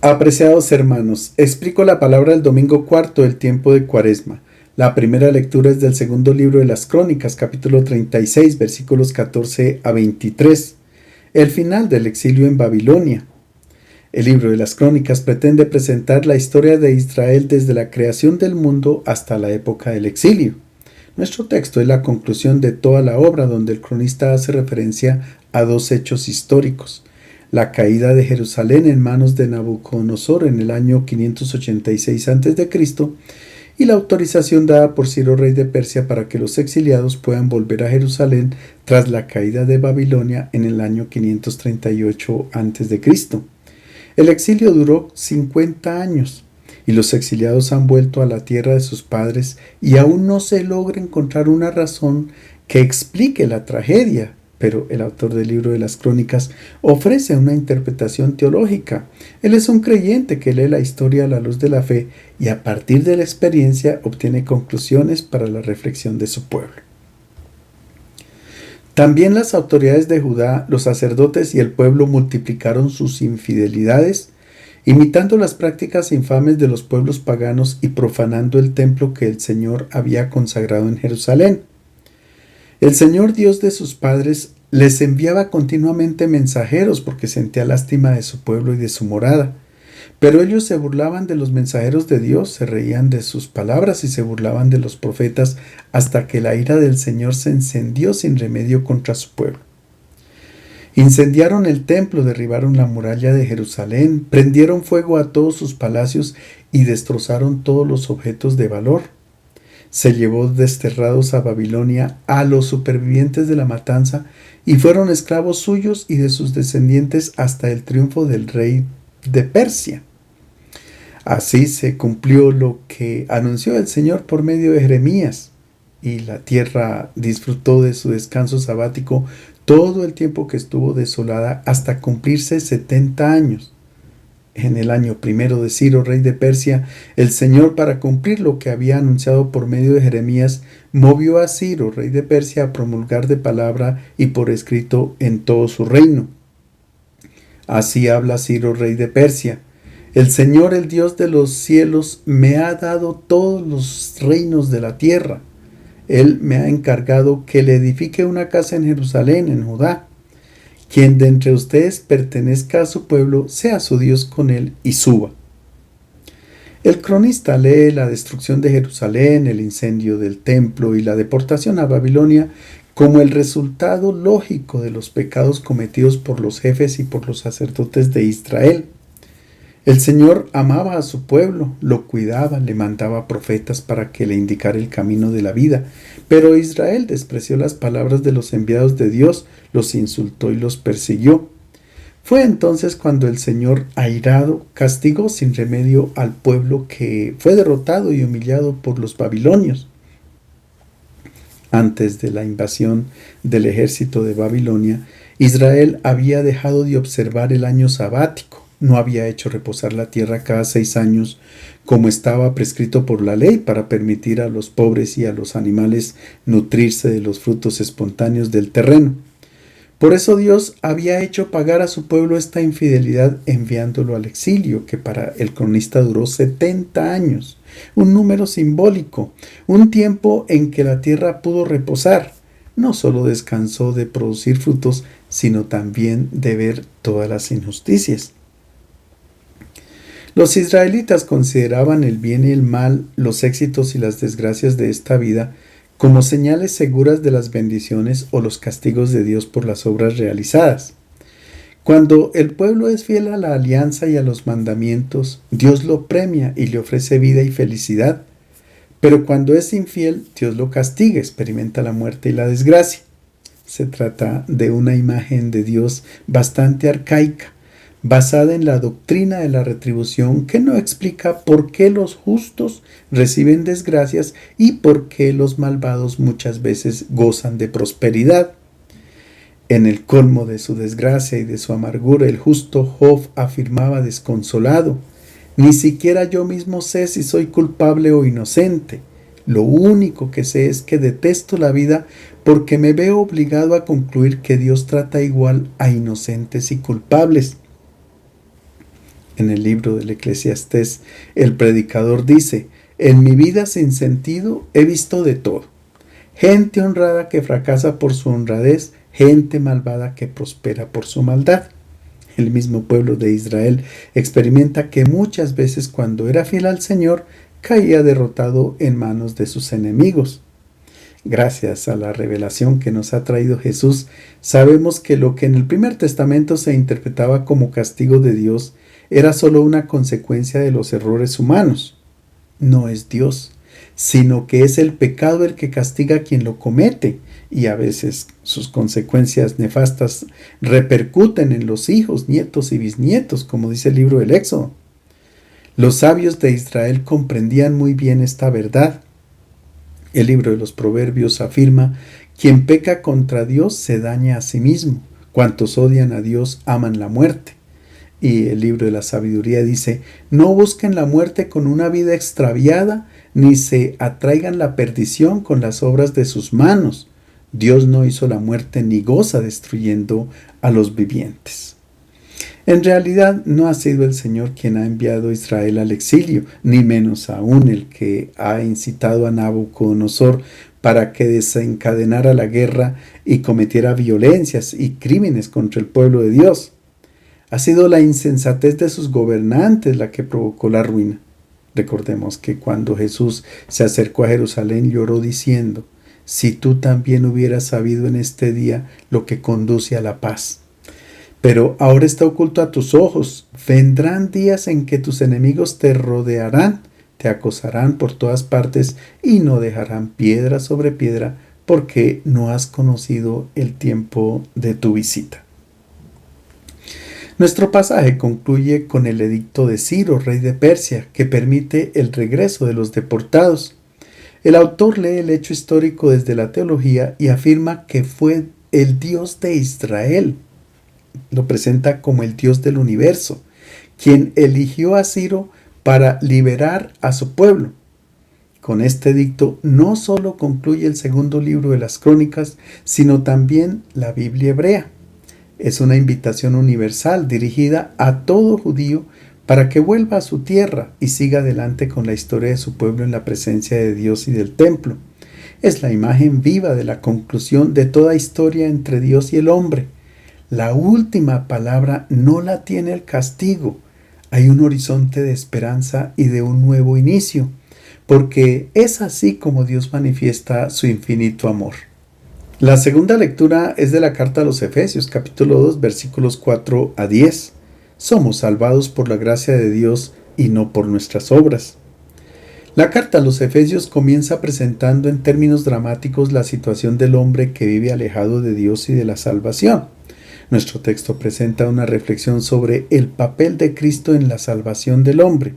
Apreciados hermanos, explico la palabra del domingo cuarto del tiempo de Cuaresma. La primera lectura es del segundo libro de las Crónicas, capítulo 36, versículos 14 a 23. El final del exilio en Babilonia. El libro de las Crónicas pretende presentar la historia de Israel desde la creación del mundo hasta la época del exilio. Nuestro texto es la conclusión de toda la obra, donde el cronista hace referencia a dos hechos históricos: la caída de Jerusalén en manos de Nabucodonosor en el año 586 a.C. y la autorización dada por Ciro, rey de Persia, para que los exiliados puedan volver a Jerusalén tras la caída de Babilonia en el año 538 a.C. El exilio duró 50 años y los exiliados han vuelto a la tierra de sus padres y aún no se logra encontrar una razón que explique la tragedia. Pero el autor del libro de las Crónicas ofrece una interpretación teológica. Él es un creyente que lee la historia a la luz de la fe y a partir de la experiencia obtiene conclusiones para la reflexión de su pueblo. También las autoridades de Judá, los sacerdotes y el pueblo multiplicaron sus infidelidades, imitando las prácticas infames de los pueblos paganos y profanando el templo que el Señor había consagrado en Jerusalén. El Señor Dios de sus padres les enviaba continuamente mensajeros porque sentía lástima de su pueblo y de su morada. Pero ellos se burlaban de los mensajeros de Dios, se reían de sus palabras y se burlaban de los profetas, hasta que la ira del Señor se encendió sin remedio contra su pueblo. Incendiaron el templo, derribaron la muralla de Jerusalén, prendieron fuego a todos sus palacios y destrozaron todos los objetos de valor. Se llevó desterrados a Babilonia a los supervivientes de la matanza y fueron esclavos suyos y de sus descendientes hasta el triunfo del rey de Persia. Así se cumplió lo que anunció el Señor por medio de Jeremías, y la tierra disfrutó de su descanso sabático todo el tiempo que estuvo desolada hasta cumplirse 70 años. En el año primero de Ciro, rey de Persia, el Señor, para cumplir lo que había anunciado por medio de Jeremías, movió a Ciro, rey de Persia, a promulgar de palabra y por escrito en todo su reino. Así habla Ciro, rey de Persia: el Señor, el Dios de los cielos, me ha dado todos los reinos de la tierra. Él me ha encargado que le edifique una casa en Jerusalén, en Judá. Quien de entre ustedes pertenezca a su pueblo, sea su Dios con él y suba. El cronista lee la destrucción de Jerusalén, el incendio del templo y la deportación a Babilonia como el resultado lógico de los pecados cometidos por los jefes y por los sacerdotes de Israel. El Señor amaba a su pueblo, lo cuidaba, le mandaba profetas para que le indicara el camino de la vida, pero Israel despreció las palabras de los enviados de Dios, los insultó y los persiguió. Fue entonces cuando el Señor, airado, castigó sin remedio al pueblo que fue derrotado y humillado por los babilonios. Antes de la invasión del ejército de Babilonia, Israel había dejado de observar el año sabático. No había hecho reposar la tierra cada 6 años, como estaba prescrito por la ley, para permitir a los pobres y a los animales nutrirse de los frutos espontáneos del terreno. Por eso Dios había hecho pagar a su pueblo esta infidelidad enviándolo al exilio, que para el cronista duró 70 años, un número simbólico, un tiempo en que la tierra pudo reposar. No solo descansó de producir frutos, sino también de ver todas las injusticias. Los israelitas consideraban el bien y el mal, los éxitos y las desgracias de esta vida como señales seguras de las bendiciones o los castigos de Dios por las obras realizadas. Cuando el pueblo es fiel a la alianza y a los mandamientos, Dios lo premia y le ofrece vida y felicidad. Pero cuando es infiel, Dios lo castiga, experimenta la muerte y la desgracia. Se trata de una imagen de Dios bastante arcaica, basada en la doctrina de la retribución, que no explica por qué los justos reciben desgracias y por qué los malvados muchas veces gozan de prosperidad. En el colmo de su desgracia y de su amargura, el justo Job afirmaba desconsolado: ni siquiera yo mismo sé si soy culpable o inocente. Lo único que sé es que detesto la vida porque me veo obligado a concluir que Dios trata igual a inocentes y culpables. En el libro del Eclesiastés, el predicador dice: en mi vida sin sentido he visto de todo. Gente honrada que fracasa por su honradez, gente malvada que prospera por su maldad. El mismo pueblo de Israel experimenta que muchas veces cuando era fiel al Señor, caía derrotado en manos de sus enemigos. Gracias a la revelación que nos ha traído Jesús, sabemos que lo que en el Primer Testamento se interpretaba como castigo de Dios era solo una consecuencia de los errores humanos. No es Dios, sino que es el pecado el que castiga a quien lo comete, y a veces sus consecuencias nefastas repercuten en los hijos, nietos y bisnietos, como dice el libro del Éxodo. Los sabios de Israel comprendían muy bien esta verdad. El libro de los Proverbios afirma: quien peca contra Dios se daña a sí mismo, cuantos odian a Dios aman la muerte. Y el libro de la sabiduría dice: no busquen la muerte con una vida extraviada, ni se atraigan la perdición con las obras de sus manos. Dios no hizo la muerte ni goza destruyendo a los vivientes. En realidad no ha sido el Señor quien ha enviado a Israel al exilio, ni menos aún el que ha incitado a Nabucodonosor para que desencadenara la guerra y cometiera violencias y crímenes contra el pueblo de Dios. Ha sido la insensatez de sus gobernantes la que provocó la ruina. Recordemos que cuando Jesús se acercó a Jerusalén lloró diciendo: si tú también hubieras sabido en este día lo que conduce a la paz. Pero ahora está oculto a tus ojos. Vendrán días en que tus enemigos te rodearán, te acosarán por todas partes y no dejarán piedra sobre piedra, porque no has conocido el tiempo de tu visita. Nuestro pasaje concluye con el edicto de Ciro, rey de Persia, que permite el regreso de los deportados. El autor lee el hecho histórico desde la teología y afirma que fue el Dios de Israel. Lo presenta como el Dios del universo, quien eligió a Ciro para liberar a su pueblo. Con este edicto no solo concluye el segundo libro de las Crónicas, sino también la Biblia hebrea. Es una invitación universal dirigida a todo judío para que vuelva a su tierra y siga adelante con la historia de su pueblo en la presencia de Dios y del templo. Es la imagen viva de la conclusión de toda historia entre Dios y el hombre. La última palabra no la tiene el castigo. Hay un horizonte de esperanza y de un nuevo inicio, porque es así como Dios manifiesta su infinito amor. La segunda lectura es de la carta a los Efesios, capítulo 2, versículos 4 a 10. Somos salvados por la gracia de Dios y no por nuestras obras. La carta a los Efesios comienza presentando en términos dramáticos la situación del hombre que vive alejado de Dios y de la salvación. Nuestro texto presenta una reflexión sobre el papel de Cristo en la salvación del hombre.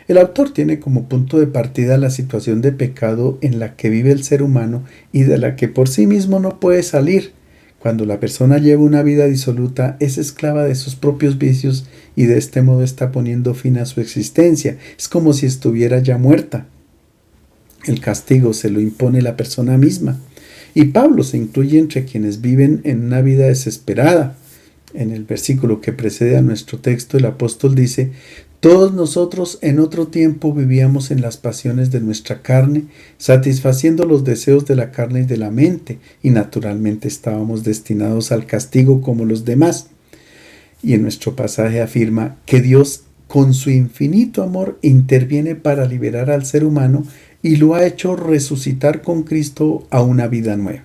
El autor tiene como punto de partida la situación de pecado en la que vive el ser humano y de la que por sí mismo no puede salir. Cuando la persona lleva una vida disoluta, es esclava de sus propios vicios y de este modo está poniendo fin a su existencia. Es como si estuviera ya muerta. El castigo se lo impone la persona misma. Y Pablo se incluye entre quienes viven en una vida desesperada. En el versículo que precede a nuestro texto, el apóstol dice: todos nosotros en otro tiempo vivíamos en las pasiones de nuestra carne, satisfaciendo los deseos de la carne y de la mente, y naturalmente estábamos destinados al castigo como los demás. Y en nuestro pasaje afirma que Dios, con su infinito amor, interviene para liberar al ser humano y lo ha hecho resucitar con Cristo a una vida nueva.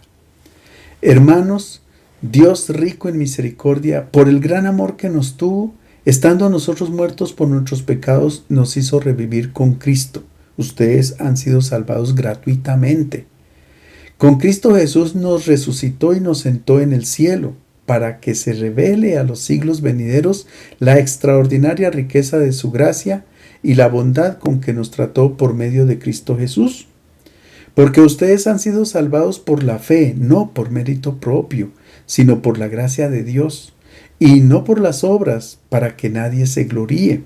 Hermanos, Dios rico en misericordia, por el gran amor que nos tuvo, estando nosotros muertos por nuestros pecados, nos hizo revivir con Cristo. Ustedes han sido salvados gratuitamente. Con Cristo Jesús nos resucitó y nos sentó en el cielo, para que se revele a los siglos venideros la extraordinaria riqueza de su gracia y la bondad con que nos trató por medio de Cristo Jesús. Porque ustedes han sido salvados por la fe, no por mérito propio, sino por la gracia de Dios, y no por las obras, para que nadie se gloríe.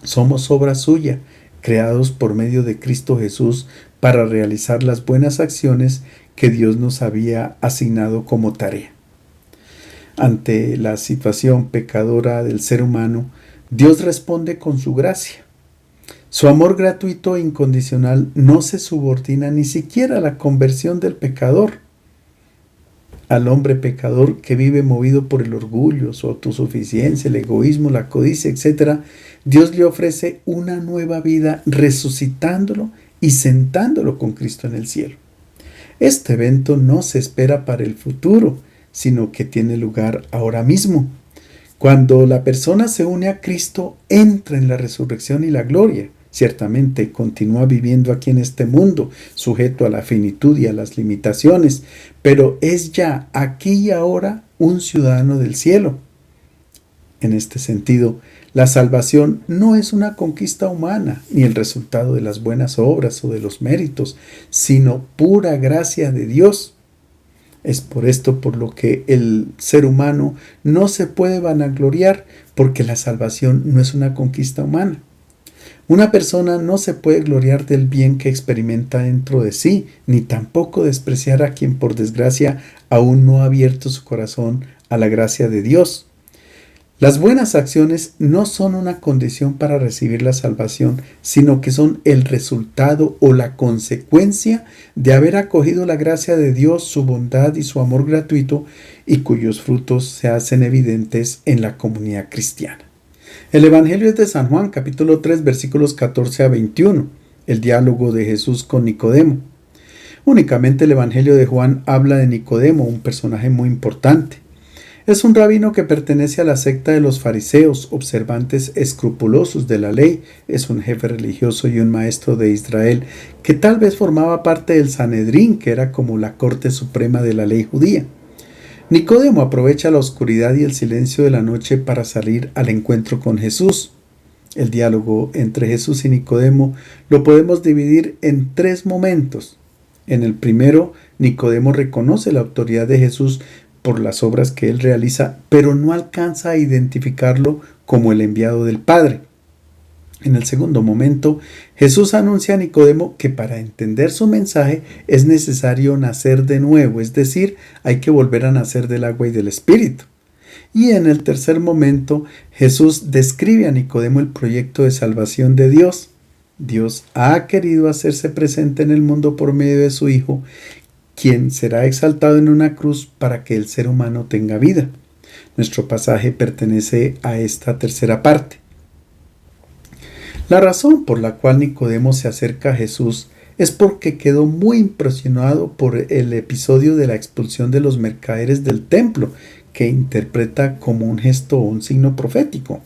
Somos obra suya, creados por medio de Cristo Jesús para realizar las buenas acciones que Dios nos había asignado como tarea. Ante la situación pecadora del ser humano, Dios responde con su gracia. Su amor gratuito e incondicional no se subordina ni siquiera a la conversión del pecador. Al hombre pecador que vive movido por el orgullo, su autosuficiencia, el egoísmo, la codicia, etc., Dios le ofrece una nueva vida resucitándolo y sentándolo con Cristo en el cielo. Este evento no se espera para el futuro, sino que tiene lugar ahora mismo. Cuando la persona se une a Cristo, entra en la resurrección y la gloria. Ciertamente continúa viviendo aquí en este mundo, sujeto a la finitud y a las limitaciones, pero es ya aquí y ahora un ciudadano del cielo. En este sentido, la salvación no es una conquista humana, ni el resultado de las buenas obras o de los méritos, sino pura gracia de Dios. Es por esto por lo que el ser humano no se puede vanagloriar, porque la salvación no es una conquista humana. Una persona no se puede gloriar del bien que experimenta dentro de sí, ni tampoco despreciar a quien por desgracia aún no ha abierto su corazón a la gracia de Dios. Las buenas acciones no son una condición para recibir la salvación, sino que son el resultado o la consecuencia de haber acogido la gracia de Dios, su bondad y su amor gratuito, y cuyos frutos se hacen evidentes en la comunidad cristiana. El Evangelio es de San Juan, capítulo 3, versículos 14 a 21, el diálogo de Jesús con Nicodemo. Únicamente el Evangelio de Juan habla de Nicodemo, un personaje muy importante. Es un rabino que pertenece a la secta de los fariseos, observantes escrupulosos de la ley. Es un jefe religioso y un maestro de Israel, que tal vez formaba parte del Sanedrín, que era como la corte suprema de la ley judía. Nicodemo aprovecha la oscuridad y el silencio de la noche para salir al encuentro con Jesús. El diálogo entre Jesús y Nicodemo lo podemos dividir en 3 momentos. En el primero, Nicodemo reconoce la autoridad de Jesús por las obras que él realiza, pero no alcanza a identificarlo como el enviado del Padre. En el segundo momento, Jesús anuncia a Nicodemo que para entender su mensaje es necesario nacer de nuevo, es decir, hay que volver a nacer del agua y del Espíritu. Y en el tercer momento, Jesús describe a Nicodemo el proyecto de salvación de Dios. Dios ha querido hacerse presente en el mundo por medio de su Hijo, quien será exaltado en una cruz para que el ser humano tenga vida. Nuestro pasaje pertenece a esta tercera parte. La razón por la cual Nicodemo se acerca a Jesús es porque quedó muy impresionado por el episodio de la expulsión de los mercaderes del templo, que interpreta como un gesto o un signo profético.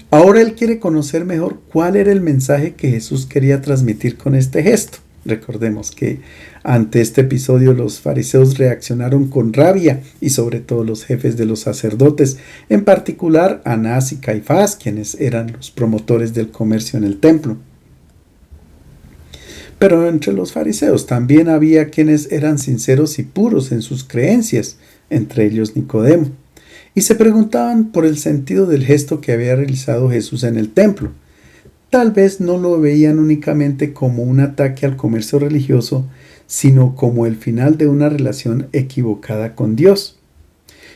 Ahora él quiere conocer mejor cuál era el mensaje que Jesús quería transmitir con este gesto. Recordemos que ante este episodio los fariseos reaccionaron con rabia, y sobre todo los jefes de los sacerdotes, en particular Anás y Caifás, quienes eran los promotores del comercio en el templo. Pero entre los fariseos también había quienes eran sinceros y puros en sus creencias, entre ellos Nicodemo, y se preguntaban por el sentido del gesto que había realizado Jesús en el templo. Tal vez no lo veían únicamente como un ataque al comercio religioso, sino como el final de una relación equivocada con Dios.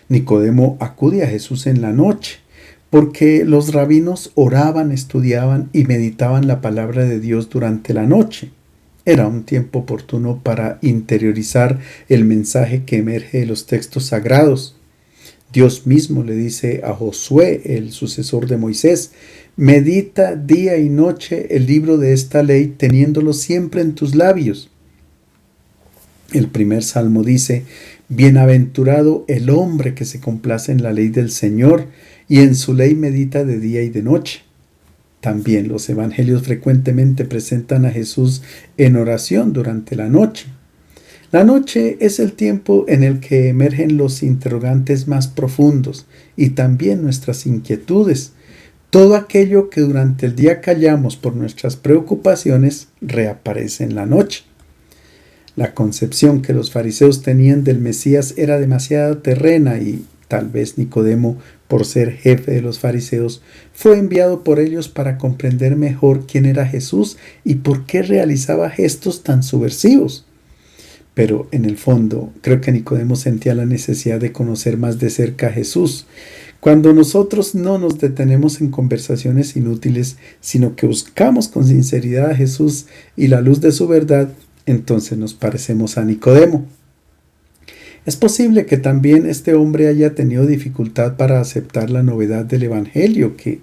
Nicodemo acude a Jesús en la noche, porque los rabinos oraban, estudiaban y meditaban la palabra de Dios durante la noche. Era un tiempo oportuno para interiorizar el mensaje que emerge de los textos sagrados. Dios mismo le dice a Josué, el sucesor de Moisés: medita día y noche el libro de esta ley, teniéndolo siempre en tus labios. El primer salmo dice: bienaventurado el hombre que se complace en la ley del Señor y en su ley medita de día y de noche. También los evangelios frecuentemente presentan a Jesús en oración durante la noche. La noche es el tiempo en el que emergen los interrogantes más profundos y también nuestras inquietudes. Todo aquello que durante el día callamos por nuestras preocupaciones reaparece en la noche. La concepción que los fariseos tenían del Mesías era demasiado terrena y tal vez Nicodemo, por ser jefe de los fariseos, fue enviado por ellos para comprender mejor quién era Jesús y por qué realizaba gestos tan subversivos. Pero en el fondo, creo que Nicodemo sentía la necesidad de conocer más de cerca a Jesús. Cuando nosotros no nos detenemos en conversaciones inútiles, sino que buscamos con sinceridad a Jesús y la luz de su verdad, entonces nos parecemos a Nicodemo. Es posible que también este hombre haya tenido dificultad para aceptar la novedad del Evangelio que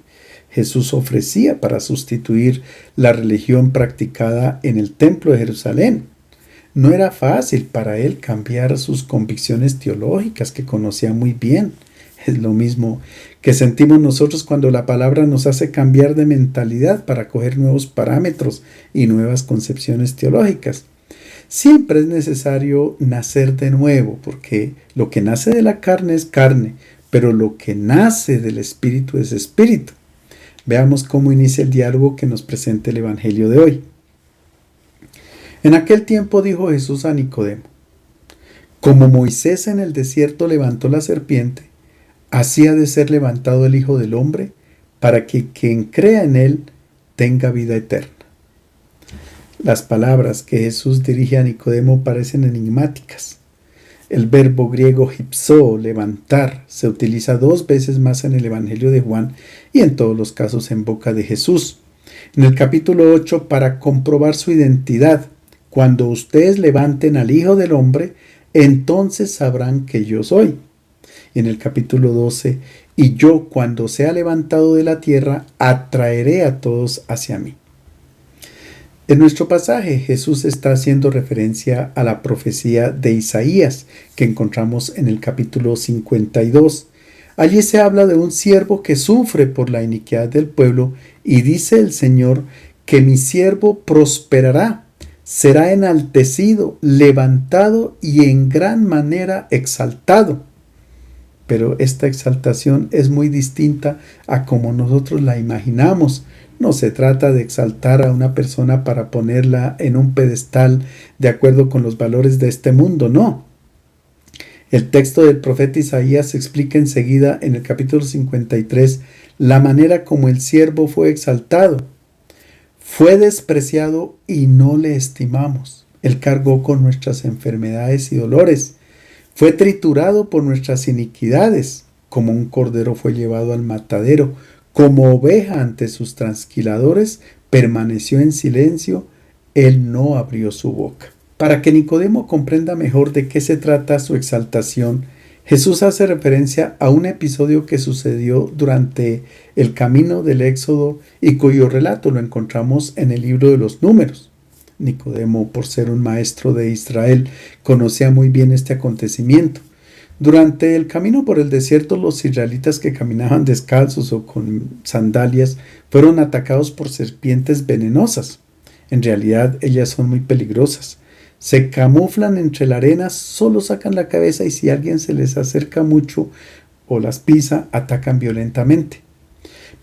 Jesús ofrecía para sustituir la religión practicada en el templo de Jerusalén. No era fácil para él cambiar sus convicciones teológicas que conocía muy bien. Es lo mismo que sentimos nosotros cuando la palabra nos hace cambiar de mentalidad para coger nuevos parámetros y nuevas concepciones teológicas. Siempre es necesario nacer de nuevo, porque lo que nace de la carne es carne, pero lo que nace del espíritu es espíritu. Veamos cómo inicia el diálogo que nos presenta el Evangelio de hoy. En aquel tiempo dijo Jesús a Nicodemo: como Moisés en el desierto levantó la serpiente, así ha de ser levantado el Hijo del Hombre, para que quien crea en él tenga vida eterna. Las palabras que Jesús dirige a Nicodemo parecen enigmáticas. El verbo griego hipsó, levantar, se utiliza 2 veces más en el Evangelio de Juan y en todos los casos en boca de Jesús. En el capítulo 8, para comprobar su identidad: cuando ustedes levanten al Hijo del Hombre, entonces sabrán que yo soy. En el capítulo 12, y yo, cuando sea levantado de la tierra, atraeré a todos hacia mí. En nuestro pasaje, Jesús está haciendo referencia a la profecía de Isaías que encontramos en el capítulo 52. Allí se habla de un siervo que sufre por la iniquidad del pueblo y dice el Señor que mi siervo prosperará, será enaltecido, levantado y en gran manera exaltado. Pero esta exaltación es muy distinta a como nosotros la imaginamos. No se trata de exaltar a una persona para ponerla en un pedestal de acuerdo con los valores de este mundo, no. El texto del profeta Isaías explica enseguida en el capítulo 53 la manera como el siervo fue exaltado. Fue despreciado y no le estimamos. Él cargó con nuestras enfermedades y dolores. Fue triturado por nuestras iniquidades. Como un cordero fue llevado al matadero. Como oveja ante sus trasquiladores, permaneció en silencio, él no abrió su boca. Para que Nicodemo comprenda mejor de qué se trata su exaltación, Jesús hace referencia a un episodio que sucedió durante el camino del Éxodo y cuyo relato lo encontramos en el libro de los Números. Nicodemo, por ser un maestro de Israel, conocía muy bien este acontecimiento. Durante el camino por el desierto, los israelitas que caminaban descalzos o con sandalias fueron atacados por serpientes venenosas. En realidad, ellas son muy peligrosas. Se camuflan entre la arena, solo sacan la cabeza y si alguien se les acerca mucho o las pisa, atacan violentamente.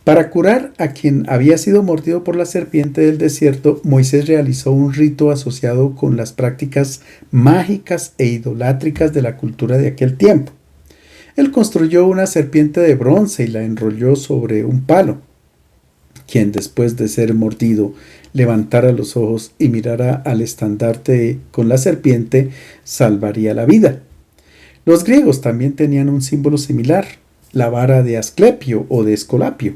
Para curar a quien había sido mordido por la serpiente del desierto, Moisés realizó un rito asociado con las prácticas mágicas e idolátricas de la cultura de aquel tiempo. Él construyó una serpiente de bronce y la enrolló sobre un palo. Quien después de ser mordido levantara los ojos y mirara al estandarte con la serpiente, salvaría la vida. Los griegos también tenían un símbolo similar, la vara de Asclepio o de Escolapio.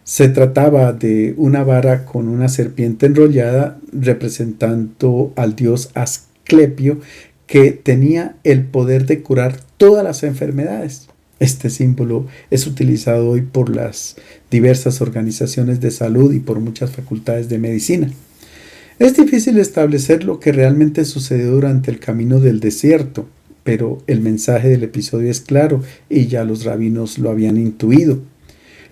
Se trataba de una vara con una serpiente enrollada representando al dios Asclepio que tenía el poder de curar todas las enfermedades. Este símbolo es utilizado hoy por las diversas organizaciones de salud y por muchas facultades de medicina. Es difícil establecer lo que realmente sucedió durante el camino del desierto, pero el mensaje del episodio es claro y ya los rabinos lo habían intuido.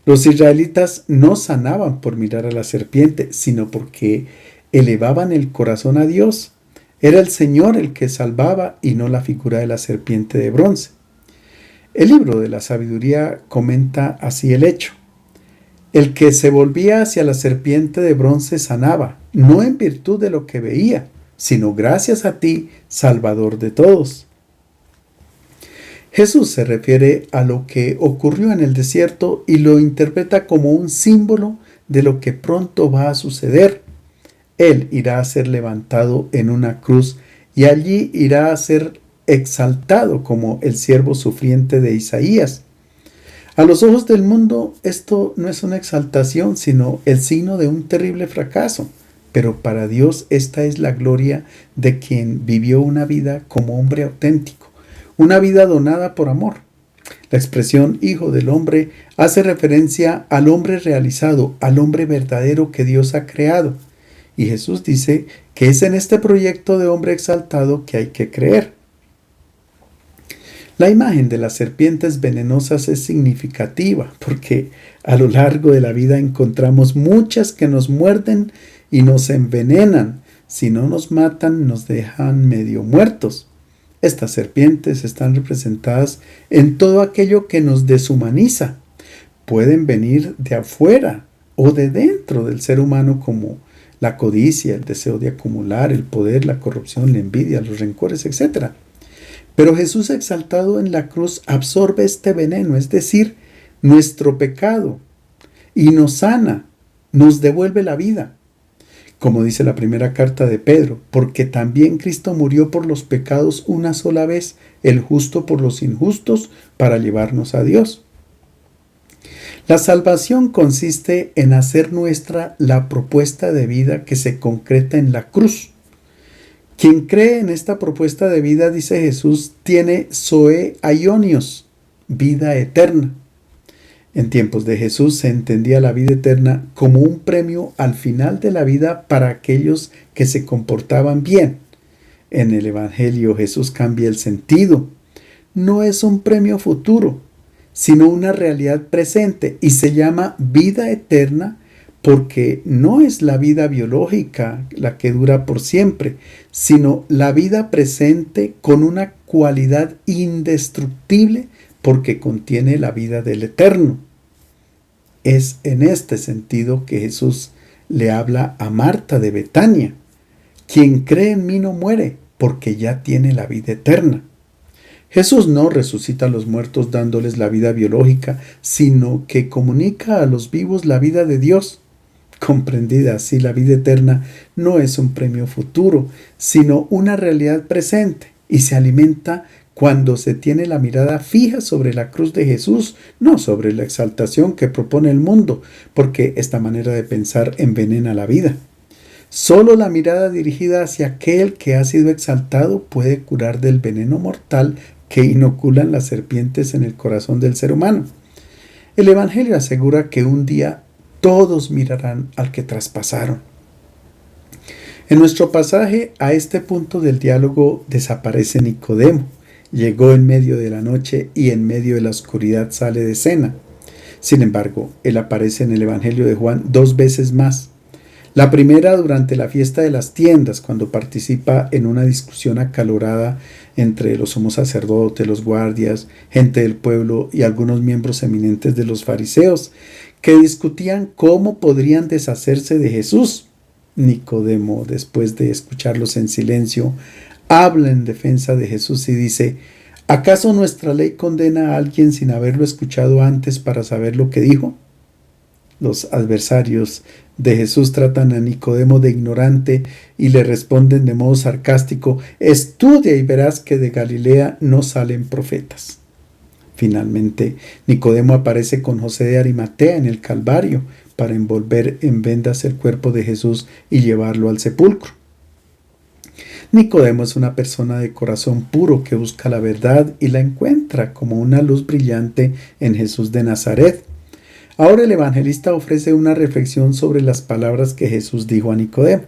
Los israelitas no sanaban por mirar a la serpiente, sino porque elevaban el corazón a Dios. Era el Señor el que salvaba y no la figura de la serpiente de bronce. El libro de la sabiduría comenta así el hecho. El que se volvía hacia la serpiente de bronce sanaba, no en virtud de lo que veía, sino gracias a ti, Salvador de todos. Jesús se refiere a lo que ocurrió en el desierto y lo interpreta como un símbolo de lo que pronto va a suceder. Él irá a ser levantado en una cruz y allí irá a ser exaltado como el siervo sufriente de Isaías. A los ojos del mundo esto no es una exaltación, sino el signo de un terrible fracaso. Pero para Dios esta es la gloria de quien vivió una vida como hombre auténtico, una vida donada por amor. La expresión hijo del hombre hace referencia al hombre realizado, al hombre verdadero que Dios ha creado. Y Jesús dice que es en este proyecto de hombre exaltado que hay que creer. La imagen de las serpientes venenosas es significativa porque a lo largo de la vida encontramos muchas que nos muerden y nos envenenan. Si no nos matan, nos dejan medio muertos. Estas serpientes están representadas en todo aquello que nos deshumaniza. Pueden venir de afuera o de dentro del ser humano, como la codicia, el deseo de acumular, el poder, la corrupción, la envidia, los rencores, etc. Pero Jesús exaltado en la cruz absorbe este veneno, es decir, nuestro pecado, y nos sana, nos devuelve la vida. Como dice la primera carta de Pedro, porque también Cristo murió por los pecados una sola vez, el justo por los injustos, para llevarnos a Dios. La salvación consiste en hacer nuestra la propuesta de vida que se concreta en la cruz. Quien cree en esta propuesta de vida, dice Jesús, tiene zoe aionios, vida eterna. En tiempos de Jesús se entendía la vida eterna como un premio al final de la vida para aquellos que se comportaban bien. En el Evangelio Jesús cambia el sentido. No es un premio futuro, sino una realidad presente, y se llama vida eterna porque no es la vida biológica la que dura por siempre, sino la vida presente con una cualidad indestructible porque contiene la vida del Eterno. Es en este sentido que Jesús le habla a Marta de Betania. Quien cree en mí no muere, porque ya tiene la vida eterna. Jesús no resucita a los muertos dándoles la vida biológica, sino que comunica a los vivos la vida de Dios. Comprendida así, la vida eterna no es un premio futuro, sino una realidad presente, y se alimenta cuando se tiene la mirada fija sobre la cruz de Jesús, no sobre la exaltación que propone el mundo, porque esta manera de pensar envenena la vida. Solo la mirada dirigida hacia aquel que ha sido exaltado puede curar del veneno mortal que inoculan las serpientes en el corazón del ser humano. El Evangelio asegura que un día todos mirarán al que traspasaron. En nuestro pasaje, a este punto del diálogo desaparece Nicodemo. Llegó en medio de la noche y en medio de la oscuridad sale de cena. Sin embargo, él aparece en el Evangelio de Juan 2 veces más. La primera durante la fiesta de las tiendas, cuando participa en una discusión acalorada entre los sumos sacerdotes, los guardias, gente del pueblo y algunos miembros eminentes de los fariseos, que discutían cómo podrían deshacerse de Jesús. Nicodemo, después de escucharlos en silencio, habla en defensa de Jesús y dice: ¿acaso nuestra ley condena a alguien sin haberlo escuchado antes para saber lo que dijo? Los adversarios de Jesús tratan a Nicodemo de ignorante y le responden de modo sarcástico: estudia y verás que de Galilea no salen profetas. Finalmente, Nicodemo aparece con José de Arimatea en el Calvario para envolver en vendas el cuerpo de Jesús y llevarlo al sepulcro. Nicodemo es una persona de corazón puro que busca la verdad y la encuentra como una luz brillante en Jesús de Nazaret. Ahora el evangelista ofrece una reflexión sobre las palabras que Jesús dijo a Nicodemo.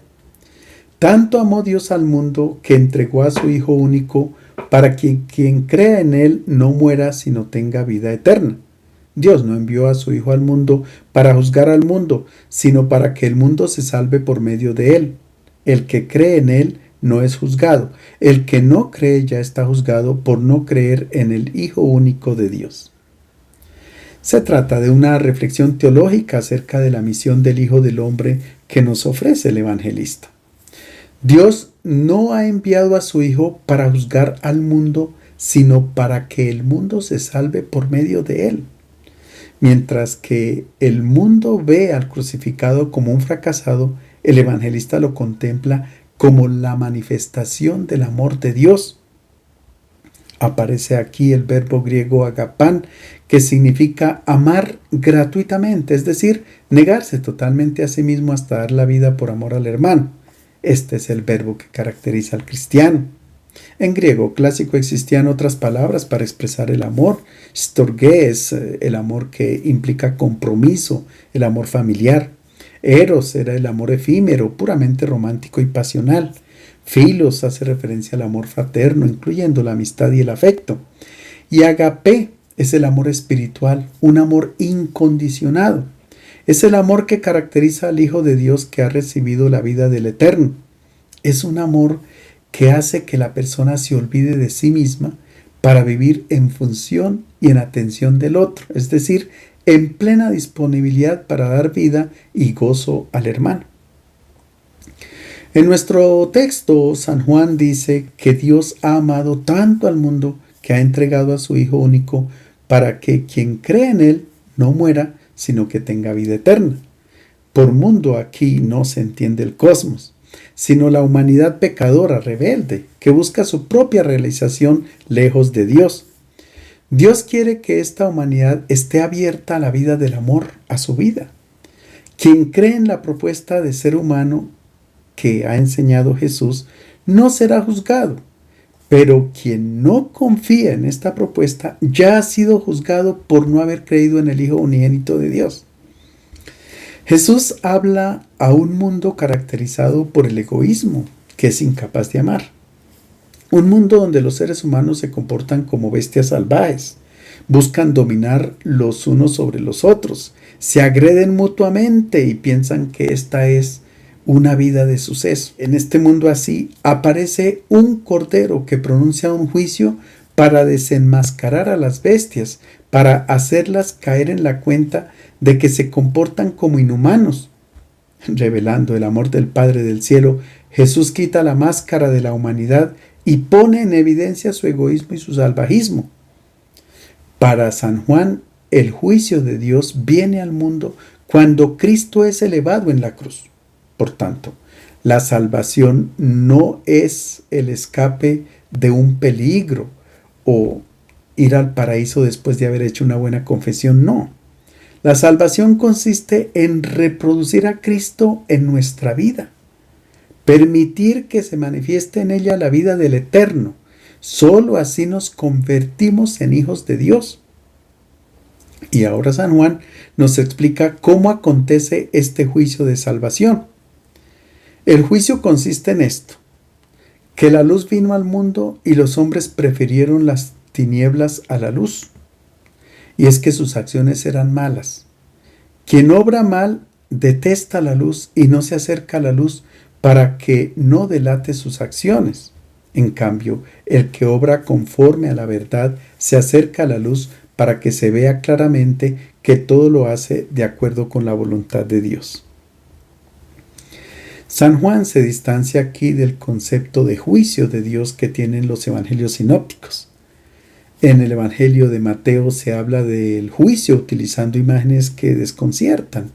Tanto amó Dios al mundo que entregó a su Hijo único para que quien crea en Él no muera sino tenga vida eterna. Dios no envió a su Hijo al mundo para juzgar al mundo, sino para que el mundo se salve por medio de Él. El que cree en Él no es juzgado. El que no cree ya está juzgado por no creer en el Hijo único de Dios. Se trata de una reflexión teológica acerca de la misión del Hijo del Hombre que nos ofrece el evangelista. Dios no ha enviado a su Hijo para juzgar al mundo, sino para que el mundo se salve por medio de Él. Mientras que el mundo ve al crucificado como un fracasado, el evangelista lo contempla como la manifestación del amor de Dios. Aparece aquí el verbo griego agapán, que significa amar gratuitamente, es decir, negarse totalmente a sí mismo hasta dar la vida por amor al hermano. Este es el verbo que caracteriza al cristiano. En griego clásico existían otras palabras para expresar el amor. Storge es el amor que implica compromiso, el amor familiar. Eros era el amor efímero, puramente romántico y pasional. Philos hace referencia al amor fraterno, incluyendo la amistad y el afecto. Y agape es el amor espiritual, un amor incondicionado. Es el amor que caracteriza al Hijo de Dios que ha recibido la vida del Eterno. Es un amor que hace que la persona se olvide de sí misma para vivir en función y en atención del otro, es decir, en plena disponibilidad para dar vida y gozo al hermano. En nuestro texto, San Juan dice que Dios ha amado tanto al mundo que ha entregado a su Hijo único para que quien cree en Él no muera, sino que tenga vida eterna. Por mundo aquí no se entiende el cosmos, sino la humanidad pecadora, rebelde, que busca su propia realización lejos de Dios. Dios quiere que esta humanidad esté abierta a la vida del amor, a su vida. Quien cree en la propuesta de ser humano que ha enseñado Jesús no será juzgado, pero quien no confía en esta propuesta ya ha sido juzgado por no haber creído en el Hijo unigénito de Dios. Jesús habla a un mundo caracterizado por el egoísmo, que es incapaz de amar. Un mundo donde los seres humanos se comportan como bestias salvajes, buscan dominar los unos sobre los otros, se agreden mutuamente y piensan que esta es una vida de suceso. En este mundo así aparece un cordero que pronuncia un juicio para desenmascarar a las bestias, para hacerlas caer en la cuenta de que se comportan como inhumanos. Revelando el amor del Padre del cielo, Jesús quita la máscara de la humanidad y pone en evidencia su egoísmo y su salvajismo. Para San Juan, el juicio de Dios viene al mundo cuando Cristo es elevado en la cruz. Por tanto, la salvación no es el escape de un peligro o ir al paraíso después de haber hecho una buena confesión, no. La salvación consiste en reproducir a Cristo en nuestra vida, permitir que se manifieste en ella la vida del Eterno. Solo así nos convertimos en hijos de Dios. Y ahora San Juan nos explica cómo acontece este juicio de salvación. El juicio consiste en esto, que la luz vino al mundo y los hombres prefirieron las tinieblas a la luz. Y es que sus acciones eran malas. Quien obra mal detesta la luz y no se acerca a la luz para que no delate sus acciones. En cambio, el que obra conforme a la verdad se acerca a la luz para que se vea claramente que todo lo hace de acuerdo con la voluntad de Dios. San Juan se distancia aquí del concepto de juicio de Dios que tienen los evangelios sinópticos. En el evangelio de Mateo se habla del juicio utilizando imágenes que desconciertan.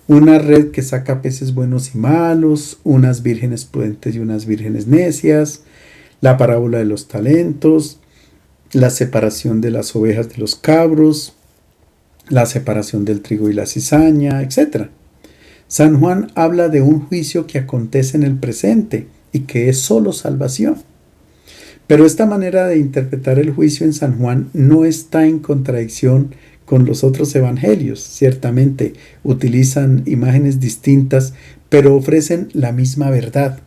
Una red que saca peces buenos y malos, unas vírgenes prudentes y unas vírgenes necias, la parábola de los talentos, la separación de las ovejas de los cabros, la separación del trigo y la cizaña, etc. San Juan habla de un juicio que acontece en el presente y que es solo salvación. Pero esta manera de interpretar el juicio en San Juan no está en contradicción con los otros evangelios. Ciertamente utilizan imágenes distintas, pero ofrecen la misma verdad.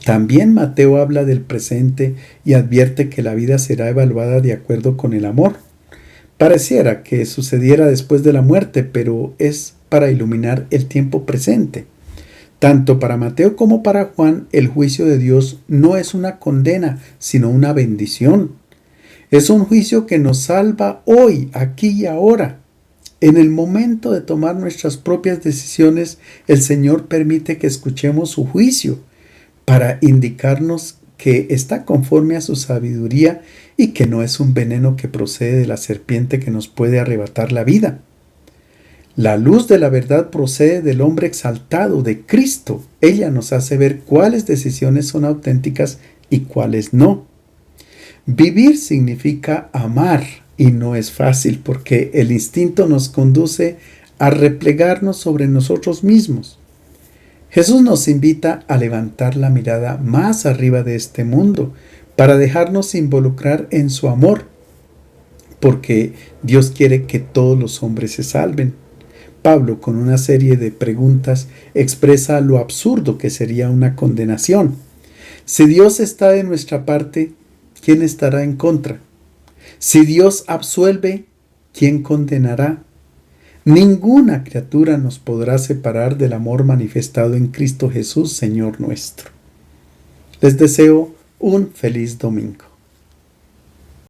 También Mateo habla del presente y advierte que la vida será evaluada de acuerdo con el amor. Pareciera que sucediera después de la muerte, pero es para iluminar el tiempo presente. Tanto para Mateo como para Juan, el juicio de Dios no es una condena, sino una bendición. Es un juicio que nos salva hoy, aquí y ahora. En el momento de tomar nuestras propias decisiones, el Señor permite que escuchemos su juicio para indicarnos que está conforme a su sabiduría y que no es un veneno que procede de la serpiente que nos puede arrebatar la vida. La luz de la verdad procede del hombre exaltado, de Cristo. Ella nos hace ver cuáles decisiones son auténticas y cuáles no. Vivir significa amar Y no es fácil porque el instinto nos conduce a replegarnos sobre nosotros mismos. Jesús nos invita a levantar la mirada más arriba de este mundo para dejarnos involucrar en su amor, porque Dios quiere que todos los hombres se salven. Pablo, con una serie de preguntas, expresa lo absurdo que sería una condenación. Si Dios está de nuestra parte, ¿quién estará en contra? Si Dios absuelve, ¿quién condenará? Ninguna criatura nos podrá separar del amor manifestado en Cristo Jesús, Señor nuestro. Les deseo un feliz domingo.